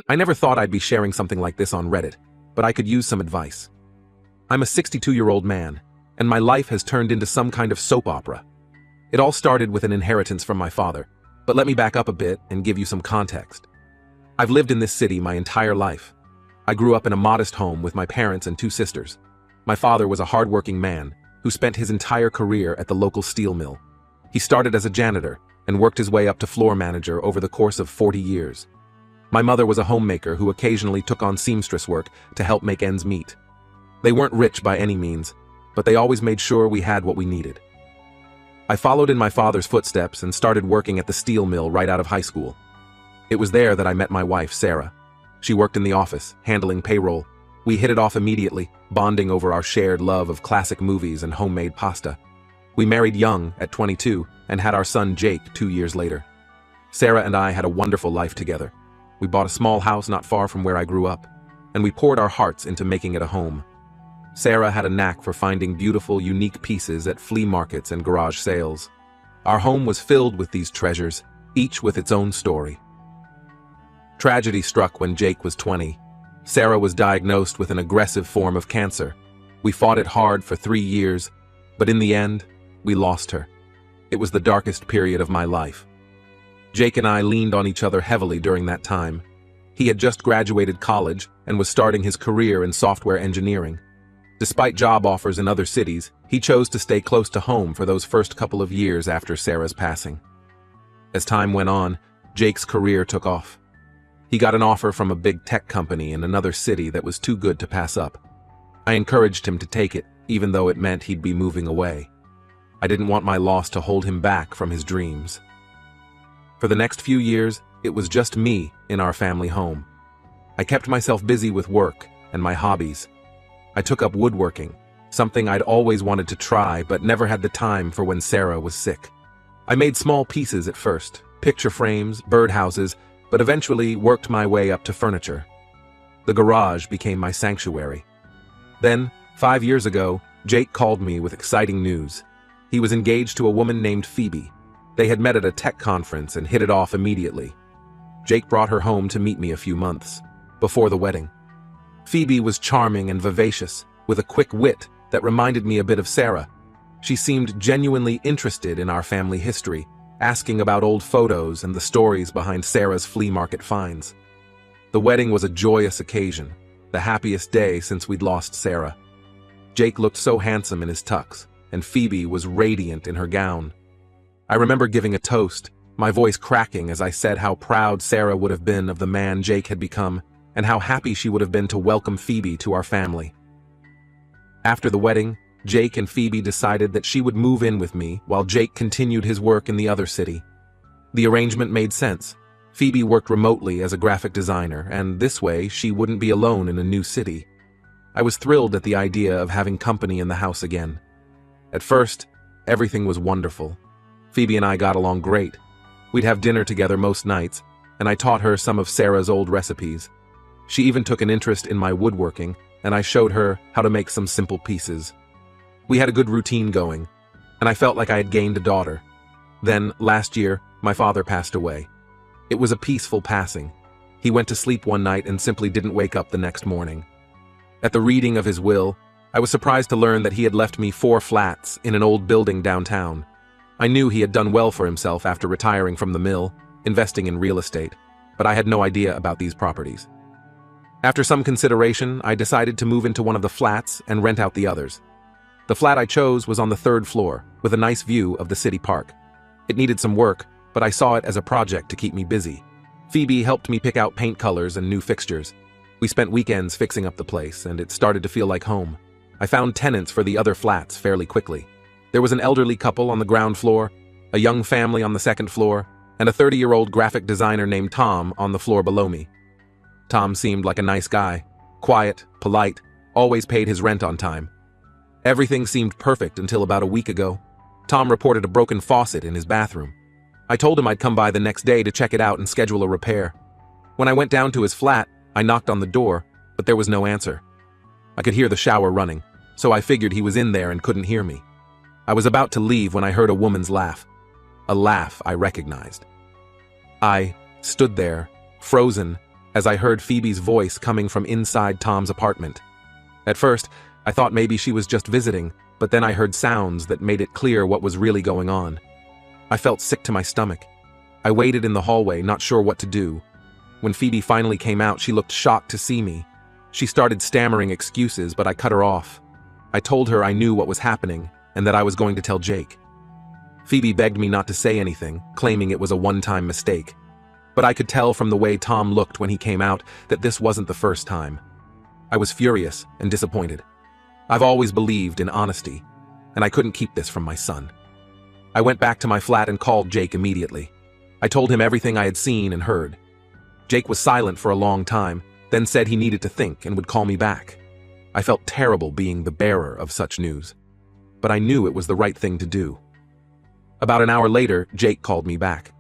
I never thought I'd be sharing something like this on Reddit, but I could use some advice. I'm a 62-year-old man, and my life has turned into some kind of soap opera. It all started with an inheritance from my father, but let me back up a bit and give you some context. I've lived in this city my entire life. I grew up in a modest home with my parents and two sisters. My father was a hardworking man who spent his entire career at the local steel mill. He started as a janitor and worked his way up to floor manager over the course of 40 years. My mother was a homemaker who occasionally took on seamstress work to help make ends meet. They weren't rich by any means, but they always made sure we had what we needed. I followed in my father's footsteps and started working at the steel mill right out of high school. It was there that I met my wife, Sarah. She worked in the office, handling payroll. We hit it off immediately, bonding over our shared love of classic movies and homemade pasta. We married young, at 22, and had our son Jake 2 years later. Sarah and I had a wonderful life together. We bought a small house not far from where I grew up, and we poured our hearts into making it a home. Sarah had a knack for finding beautiful, unique pieces at flea markets and garage sales. Our home was filled with these treasures, each with its own story. Tragedy struck when Jake was 20. Sarah was diagnosed with an aggressive form of cancer. We fought it hard for 3 years, but in the end, we lost her. It was the darkest period of my life. Jake and I leaned on each other heavily during that time. He had just graduated college and was starting his career in software engineering. Despite job offers in other cities, he chose to stay close to home for those first couple of years after Sarah's passing. As time went on, Jake's career took off. He got an offer from a big tech company in another city that was too good to pass up. I encouraged him to take it, even though it meant he'd be moving away. I didn't want my loss to hold him back from his dreams. For the next few years, it was just me in our family home. I kept myself busy with work and my hobbies. I took up woodworking, something I'd always wanted to try but never had the time for when Sarah was sick. I made small pieces at first, picture frames, birdhouses, but eventually worked my way up to furniture. The garage became my sanctuary. Then, 5 years ago, Jake called me with exciting news. He was engaged to a woman named Phoebe. They had met at a tech conference and hit it off immediately. Jake brought her home to meet me a few months before the wedding. Phoebe was charming and vivacious, with a quick wit that reminded me a bit of Sarah. She seemed genuinely interested in our family history, asking about old photos and the stories behind Sarah's flea market finds. The wedding was a joyous occasion, the happiest day since we'd lost Sarah. Jake looked so handsome in his tux, and Phoebe was radiant in her gown. I remember giving a toast, my voice cracking as I said how proud Sarah would have been of the man Jake had become, and how happy she would have been to welcome Phoebe to our family. After the wedding, Jake and Phoebe decided that she would move in with me while Jake continued his work in the other city. The arrangement made sense. Phoebe worked remotely as a graphic designer, and this way she wouldn't be alone in a new city. I was thrilled at the idea of having company in the house again. At first, everything was wonderful. Phoebe and I got along great. We'd have dinner together most nights, and I taught her some of Sarah's old recipes. She even took an interest in my woodworking, and I showed her how to make some simple pieces. We had a good routine going, and I felt like I had gained a daughter. Then, last year, my father passed away. It was a peaceful passing. He went to sleep one night and simply didn't wake up the next morning. At the reading of his will, I was surprised to learn that he had left me 4 flats in an old building downtown. I knew he had done well for himself after retiring from the mill, investing in real estate, but I had no idea about these properties. After some consideration, I decided to move into one of the flats and rent out the others. The flat I chose was on the 3rd floor, with a nice view of the city park. It needed some work, but I saw it as a project to keep me busy. Phoebe helped me pick out paint colors and new fixtures. We spent weekends fixing up the place, and it started to feel like home. I found tenants for the other flats fairly quickly. There was an elderly couple on the ground floor, a young family on the 2nd floor, and a 30-year-old graphic designer named Tom on the floor below me. Tom seemed like a nice guy, quiet, polite, always paid his rent on time. Everything seemed perfect until about a week ago. Tom reported a broken faucet in his bathroom. I told him I'd come by the next day to check it out and schedule a repair. When I went down to his flat, I knocked on the door, but there was no answer. I could hear the shower running, so I figured he was in there and couldn't hear me. I was about to leave when I heard a woman's laugh. A laugh I recognized. I stood there, frozen, as I heard Phoebe's voice coming from inside Tom's apartment. At first, I thought maybe she was just visiting, but then I heard sounds that made it clear what was really going on. I felt sick to my stomach. I waited in the hallway, not sure what to do. When Phoebe finally came out, she looked shocked to see me. She started stammering excuses, but I cut her off. I told her I knew what was happening and that I was going to tell Jake. Phoebe begged me not to say anything, claiming it was a one-time mistake. But I could tell from the way Tom looked when he came out that this wasn't the first time. I was furious and disappointed. I've always believed in honesty, and I couldn't keep this from my son. I went back to my flat and called Jake immediately. I told him everything I had seen and heard. Jake was silent for a long time, then said he needed to think and would call me back. I felt terrible being the bearer of such news, but I knew it was the right thing to do. About an hour later, Jake called me back.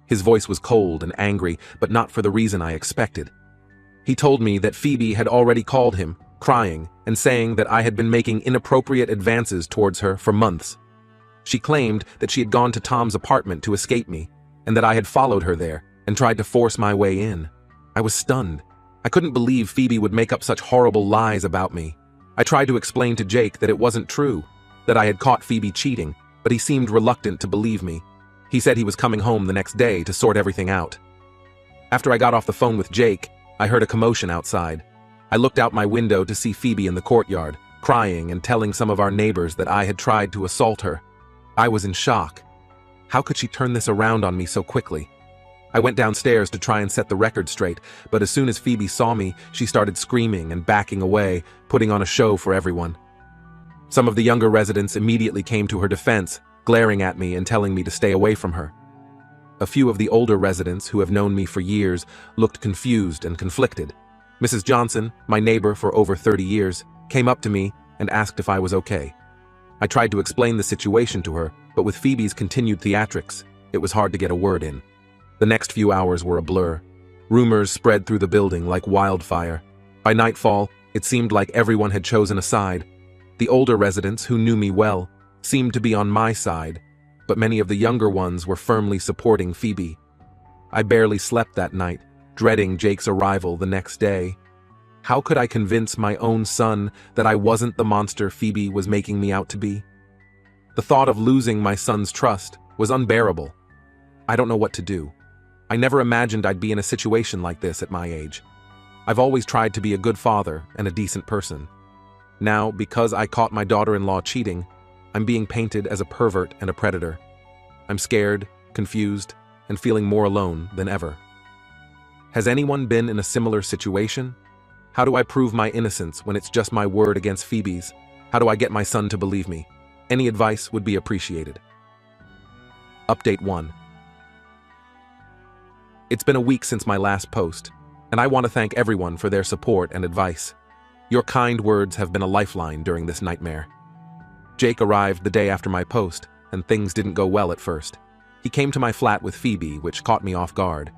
His voice was cold and angry, but not for the reason I expected. He told me that Phoebe had already called him, crying and saying that I had been making inappropriate advances towards her for months. She claimed that she had gone to Tom's apartment to escape me, and that I had followed her there and tried to force my way in. I was stunned. I couldn't believe Phoebe would make up such horrible lies about me. I tried to explain to Jake that it wasn't true, that I had caught Phoebe cheating, but he seemed reluctant to believe me. He said he was coming home the next day to sort everything out. After I got off the phone with Jake, I heard a commotion outside. I looked out my window to see Phoebe in the courtyard, crying and telling some of our neighbors that I had tried to assault her. I was in shock. How could she turn this around on me so quickly? I went downstairs to try and set the record straight, but as soon as Phoebe saw me, she started screaming and backing away, putting on a show for everyone. Some of the younger residents immediately came to her defense, glaring at me and telling me to stay away from her. A few of the older residents, who have known me for years, looked confused and conflicted. Mrs. Johnson, my neighbor for over 30 years, came up to me and asked if I was okay. I tried to explain the situation to her, but with Phoebe's continued theatrics, it was hard to get a word in. The next few hours were a blur. Rumors spread through the building like wildfire. By nightfall, it seemed like everyone had chosen a side. The older residents, who knew me well, seemed to be on my side, but many of the younger ones were firmly supporting Phoebe. I barely slept that night, dreading Jake's arrival the next day. How could I convince my own son that I wasn't the monster Phoebe was making me out to be? The thought of losing my son's trust was unbearable. I don't know what to do. I never imagined I'd be in a situation like this at my age. I've always tried to be a good father and a decent person. Now, because I caught my daughter-in-law cheating, I'm being painted as a pervert and a predator. I'm scared, confused, and feeling more alone than ever. Has anyone been in a similar situation? How do I prove my innocence when it's just my word against Phoebe's? How do I get my son to believe me? Any advice would be appreciated. Update 1. It's been a week since my last post, and I want to thank everyone for their support and advice. Your kind words have been a lifeline during this nightmare. Jake arrived the day after my post, and things didn't go well at first. He came to my flat with Phoebe, which caught me off guard.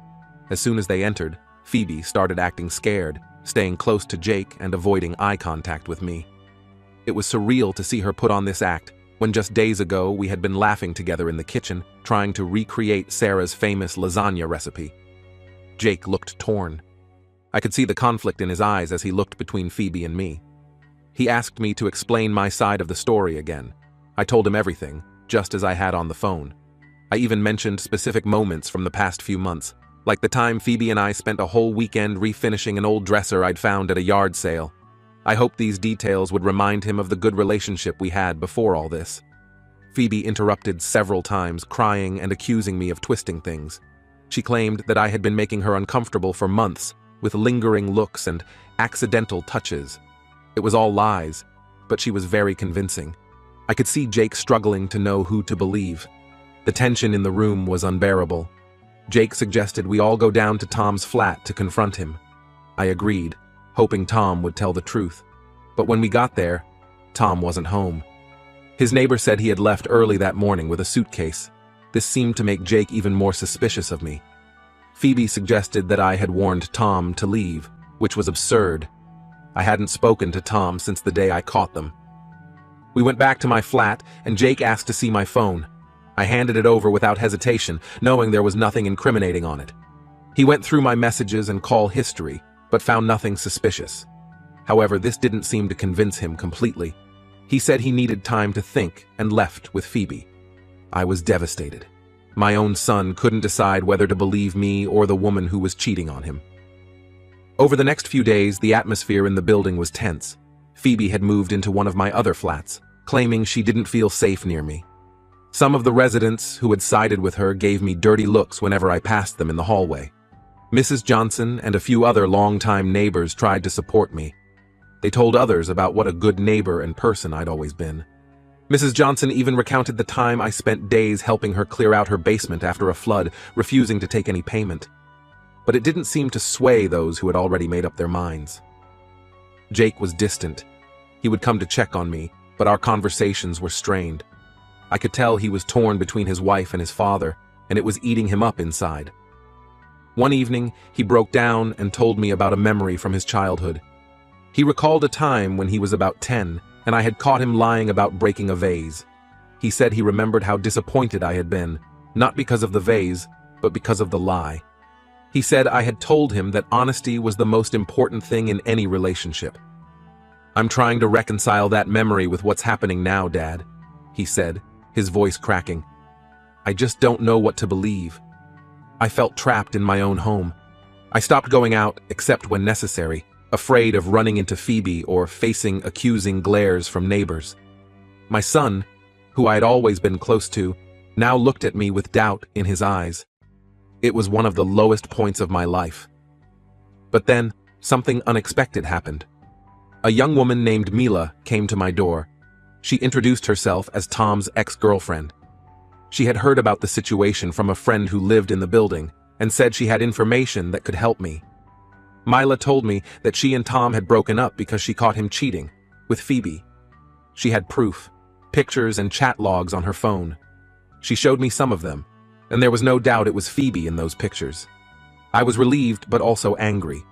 As soon as they entered, Phoebe started acting scared, staying close to Jake and avoiding eye contact with me. It was surreal to see her put on this act, when just days ago we had been laughing together in the kitchen, trying to recreate Sarah's famous lasagna recipe. Jake looked torn. I could see the conflict in his eyes as he looked between Phoebe and me. He asked me to explain my side of the story again. I told him everything, just as I had on the phone. I even mentioned specific moments from the past few months, like the time Phoebe and I spent a whole weekend refinishing an old dresser I'd found at a yard sale. I hoped these details would remind him of the good relationship we had before all this. Phoebe interrupted several times, crying and accusing me of twisting things. She claimed that I had been making her uncomfortable for months, with lingering looks and accidental touches. It was all lies, but she was very convincing. I could see Jake struggling to know who to believe. The tension in the room was unbearable. Jake suggested we all go down to Tom's flat to confront him. I agreed, hoping Tom would tell the truth. But when we got there, Tom wasn't home. His neighbor said he had left early that morning with a suitcase. This seemed to make Jake even more suspicious of me. Phoebe suggested that I had warned Tom to leave, which was absurd. I hadn't spoken to Tom since the day I caught them. We went back to my flat, and Jake asked to see my phone. I handed it over without hesitation, knowing there was nothing incriminating on it. He went through my messages and call history, but found nothing suspicious. However, this didn't seem to convince him completely. He said he needed time to think and left with Phoebe. I was devastated. My own son couldn't decide whether to believe me or the woman who was cheating on him. Over the next few days, the atmosphere in the building was tense. Phoebe had moved into one of my other flats, claiming she didn't feel safe near me. Some of the residents who had sided with her gave me dirty looks whenever I passed them in the hallway. Mrs. Johnson and a few other longtime neighbors tried to support me. They told others about what a good neighbor and person I'd always been. Mrs. Johnson even recounted the time I spent days helping her clear out her basement after a flood, refusing to take any payment. But it didn't seem to sway those who had already made up their minds. Jake was distant. He would come to check on me, but our conversations were strained. I could tell he was torn between his wife and his father, and it was eating him up inside. One evening, he broke down and told me about a memory from his childhood. He recalled a time when he was about 10, and I had caught him lying about breaking a vase. He said he remembered how disappointed I had been, not because of the vase, but because of the lie. He said I had told him that honesty was the most important thing in any relationship. "I'm trying to reconcile that memory with what's happening now, Dad," he said, his voice cracking. "I just don't know what to believe. I felt trapped in my own home. I stopped going out except when necessary, afraid of running into Phoebe or facing accusing glares from neighbors. My son, who I had always been close to, now looked at me with doubt in his eyes. It was one of the lowest points of my life. But then, something unexpected happened. A young woman named Mila came to my door. She introduced herself as Tom's ex-girlfriend. She had heard about the situation from a friend who lived in the building and said she had information that could help me. Mila told me that she and Tom had broken up because she caught him cheating with Phoebe. She had proof, pictures and chat logs on her phone. She showed me some of them, and there was no doubt it was Phoebe in those pictures. I was relieved but also angry.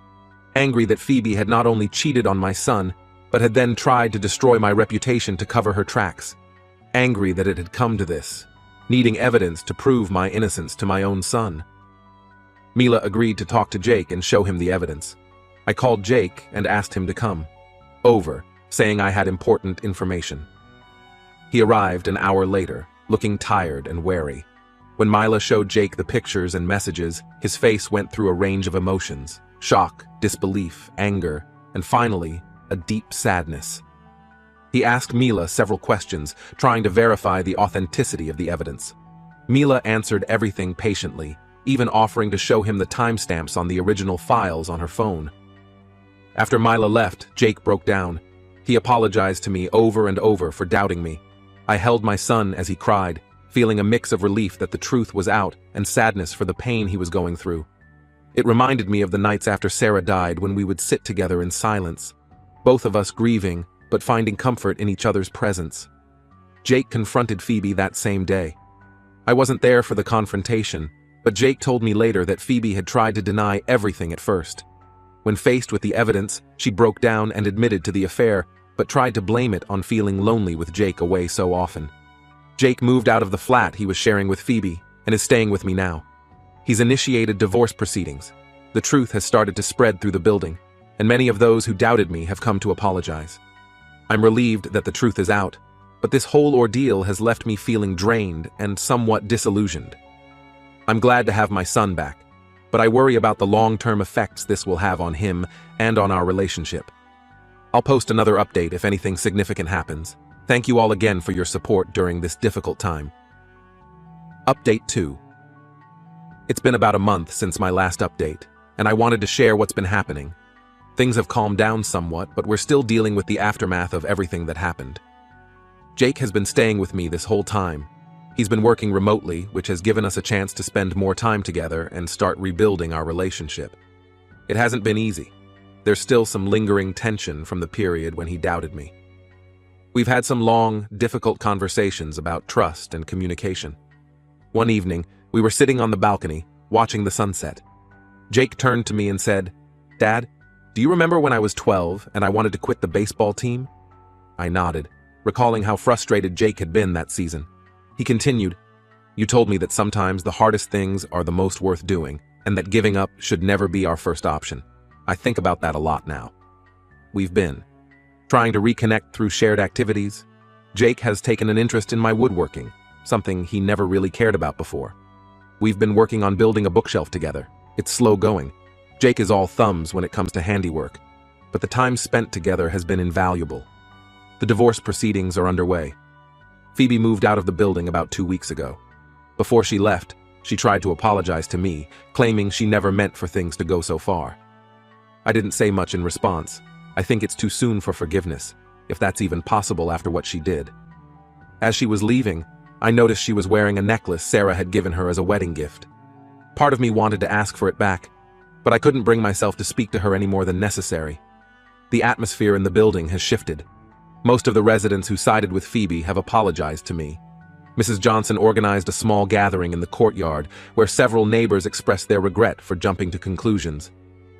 Angry that Phoebe had not only cheated on my son, but had then tried to destroy my reputation to cover her tracks. Angry that it had come to this, needing evidence to prove my innocence to my own son. Mila agreed to talk to Jake and show him the evidence. I called Jake and asked him to come over, saying I had important information. He arrived an hour later, looking tired and wary. When Mila showed Jake the pictures and messages, his face went through a range of emotions: shock, disbelief, anger, and finally, a deep sadness. He asked Mila several questions, trying to verify the authenticity of the evidence. Mila answered everything patiently, even offering to show him the timestamps on the original files on her phone. After Mila left, Jake broke down. He apologized to me over and over for doubting me. I held my son as he cried, feeling a mix of relief that the truth was out and sadness for the pain he was going through. It reminded me of the nights after Sarah died when we would sit together in silence, both of us grieving, but finding comfort in each other's presence. Jake confronted Phoebe that same day. I wasn't there for the confrontation, but Jake told me later that Phoebe had tried to deny everything at first. When faced with the evidence, she broke down and admitted to the affair, but tried to blame it on feeling lonely with Jake away so often. Jake moved out of the flat he was sharing with Phoebe and is staying with me now. He's initiated divorce proceedings. The truth has started to spread through the building, and many of those who doubted me have come to apologize. I'm relieved that the truth is out, but this whole ordeal has left me feeling drained and somewhat disillusioned. I'm glad to have my son back, but I worry about the long-term effects this will have on him and on our relationship. I'll post another update if anything significant happens. Thank you all again for your support during this difficult time. Update 2. It's been about a month since my last update, and I wanted to share what's been happening. Things have calmed down somewhat, but we're still dealing with the aftermath of everything that happened. Jake has been staying with me this whole time. He's been working remotely, which has given us a chance to spend more time together and start rebuilding our relationship. It hasn't been easy. There's still some lingering tension from the period when he doubted me. We've had some long, difficult conversations about trust and communication. One evening, we were sitting on the balcony, watching the sunset. Jake turned to me and said, "Dad, do you remember when I was 12 and I wanted to quit the baseball team?" I nodded, recalling how frustrated Jake had been that season. He continued, "You told me that sometimes the hardest things are the most worth doing, and that giving up should never be our first option. I think about that a lot now. We've been trying to reconnect through shared activities. Jake has taken an interest in my woodworking, something he never really cared about before. We've been working on building a bookshelf together. It's slow going. Jake is all thumbs when it comes to handiwork, but the time spent together has been invaluable. The divorce proceedings are underway. Phoebe moved out of the building about 2 weeks ago. Before she left, she tried to apologize to me, claiming she never meant for things to go so far. I didn't say much in response. I think it's too soon for forgiveness, if that's even possible after what she did. As she was leaving, I noticed she was wearing a necklace Sarah had given her as a wedding gift. Part of me wanted to ask for it back, but I couldn't bring myself to speak to her any more than necessary. The atmosphere in the building has shifted. Most of the residents who sided with Phoebe have apologized to me. Mrs. Johnson organized a small gathering in the courtyard where several neighbors expressed their regret for jumping to conclusions.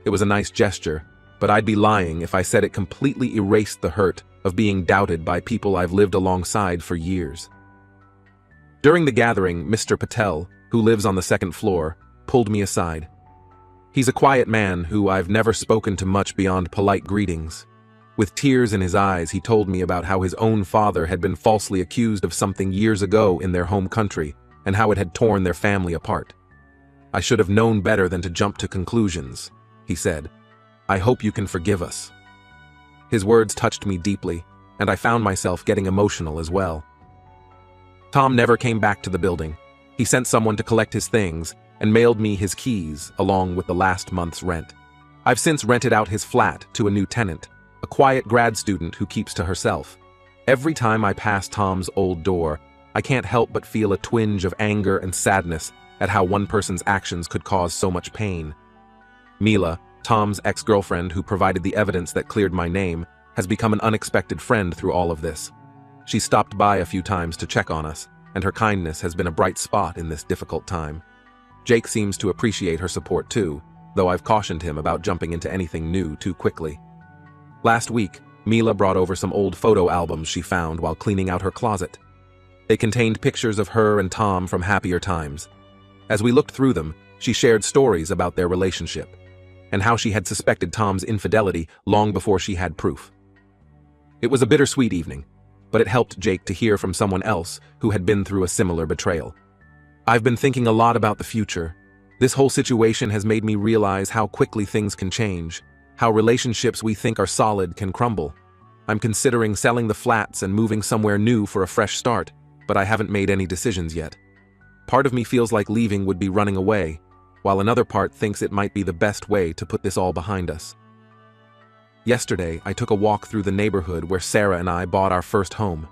It was a nice gesture, but I'd be lying if I said it completely erased the hurt of being doubted by people I've lived alongside for years. During the gathering, Mr. Patel, who lives on the second floor, pulled me aside. He's a quiet man who I've never spoken to much beyond polite greetings. With tears in his eyes, he told me about how his own father had been falsely accused of something years ago in their home country and how it had torn their family apart. "I should have known better than to jump to conclusions," he said. "I hope you can forgive us." His words touched me deeply, and I found myself getting emotional as well. Tom never came back to the building. He sent someone to collect his things and mailed me his keys along with the last month's rent. I've since rented out his flat to a new tenant, a quiet grad student who keeps to herself. Every time I pass Tom's old door, I can't help but feel a twinge of anger and sadness at how one person's actions could cause so much pain. Mila, Tom's ex-girlfriend who provided the evidence that cleared my name, has become an unexpected friend through all of this. She stopped by a few times to check on us, and her kindness has been a bright spot in this difficult time. Jake seems to appreciate her support too, though I've cautioned him about jumping into anything new too quickly. Last week, Mila brought over some old photo albums she found while cleaning out her closet. They contained pictures of her and Tom from happier times. As we looked through them, she shared stories about their relationship, and how she had suspected Tom's infidelity long before she had proof. It was a bittersweet evening, but it helped Jake to hear from someone else who had been through a similar betrayal. I've been thinking a lot about the future. This whole situation has made me realize how quickly things can change, how relationships we think are solid can crumble. I'm considering selling the flats and moving somewhere new for a fresh start, but I haven't made any decisions yet. Part of me feels like leaving would be running away, while another part thinks it might be the best way to put this all behind us. Yesterday, I took a walk through the neighborhood where Sarah and I bought our first home.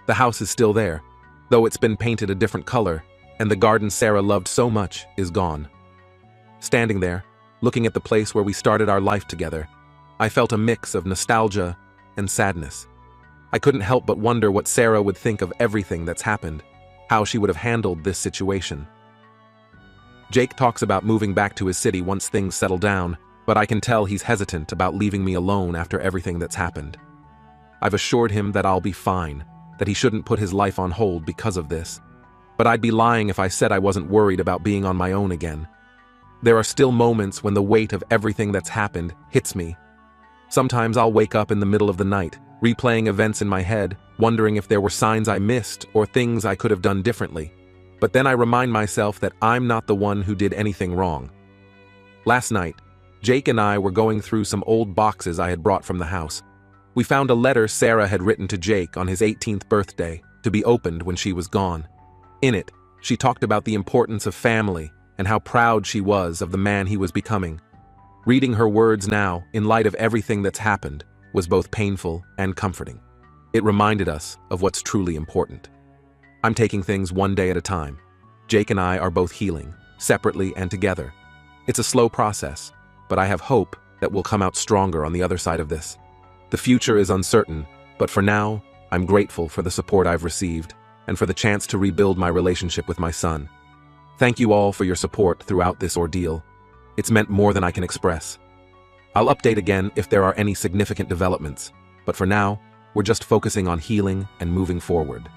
The house is still there, though it's been painted a different color, and the garden Sarah loved so much is gone. Standing there, looking at the place where we started our life together, I felt a mix of nostalgia and sadness. I couldn't help but wonder what Sarah would think of everything that's happened, how she would have handled this situation. Jake talks about moving back to his city once things settle down, but I can tell he's hesitant about leaving me alone after everything that's happened. I've assured him that I'll be fine, that he shouldn't put his life on hold because of this. But I'd be lying if I said I wasn't worried about being on my own again. There are still moments when the weight of everything that's happened hits me. Sometimes I'll wake up in the middle of the night, replaying events in my head, wondering if there were signs I missed or things I could have done differently. But then I remind myself that I'm not the one who did anything wrong. Last night, Jake and I were going through some old boxes I had brought from the house. We found a letter Sarah had written to Jake on his 18th birthday, to be opened when she was gone. In it, she talked about the importance of family and how proud she was of the man he was becoming. Reading her words now, in light of everything that's happened, was both painful and comforting. It reminded us of what's truly important. I'm taking things one day at a time. Jake and I are both healing, separately and together. It's a slow process, but I have hope that we'll come out stronger on the other side of this. The future is uncertain, but for now, I'm grateful for the support I've received and for the chance to rebuild my relationship with my son. Thank you all for your support throughout this ordeal. It's meant more than I can express. I'll update again if there are any significant developments, but for now, we're just focusing on healing and moving forward.